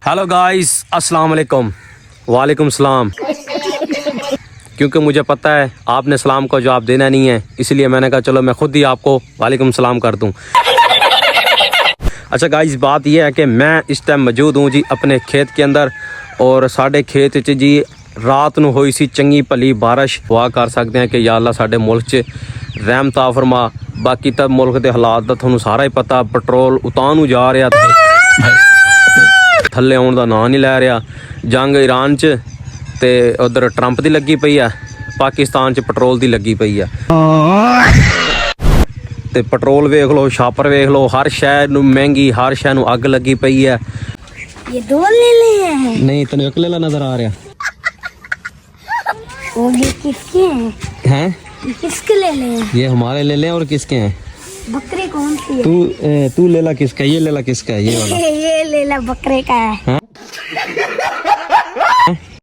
Hello guys, अस्सलाम वालेकुम। वालेकुम सलाम। क्योंकि मुझे पता है आपने सलाम का जवाब देना नहीं है, इसलिए मैंने कहा चलो मैं खुद ही आपको वालेकुम सलाम कर दूं। अच्छा गाइस, बात यह है कि मैं इस टाइम मौजूद हूँ जी अपने खेत के अंदर, और साढ़े खेत च जी रात ਨੂੰ ਹੋਈ ਸੀ ਚੰਗੀ ਭਲੀ ਬਾਰਿਸ਼। ਦੁਆ ਕਰ ਸਕਦੇ ਹਾਂ ਕਿ ਯਾ ਅੱਲਾ ਸਾਡੇ ਮੁਲਕ 'ਚ ਰਹਿਮਤ ਫਰਮਾ। ਬਾਕੀ ਤਾਂ ਮੁਲਕ ਦੇ ਹਾਲਾਤ ਦਾ ਤੁਹਾਨੂੰ ਸਾਰਾ ਹੀ ਪਤਾ, ਪੈਟਰੋਲ ਉਤਾਂ ਨੂੰ ਜਾ ਰਿਹਾ, ਥੱਲੇ ਆਉਣ ਦਾ ਨਾਂ ਨਹੀਂ ਲੈ ਰਿਹਾ। ਜੰਗ ਈਰਾਨ 'ਚ ਤੇ ਉਧਰ ਟਰੰਪ ਦੀ ਲੱਗੀ ਪਈ ਆ, ਪਾਕਿਸਤਾਨ 'ਚ ਪੈਟਰੋਲ ਦੀ ਲੱਗੀ ਪਈ ਆ। ਤੇ ਪੈਟਰੋਲ ਵੇਖ ਲਓ, ਛਾਪਰ ਵੇਖ ਲਓ, ਹਰ ਸ਼ਹਿਰ ਨੂੰ ਮਹਿੰਗੀ, ਹਰ ਸ਼ਹਿਰ ਨੂੰ ਅੱਗ ਲੱਗੀ ਪਈ ਆ। ये दो ले लिए हैं। ਨਹੀਂ ਤੈਨੂੰ ਇਕੱਲਾ ਨਜ਼ਰ ਆ ਰਿਹਾ वो ये किसके हैं? हैं? ये किसके ले लिए हैं? ये हमारे ले ले और किसके हैं? बकरी कौन सी है? तू ले ला किसका, ये ले ला किसका है, ये वाला। ये ले ला बकरे का है। हाँ?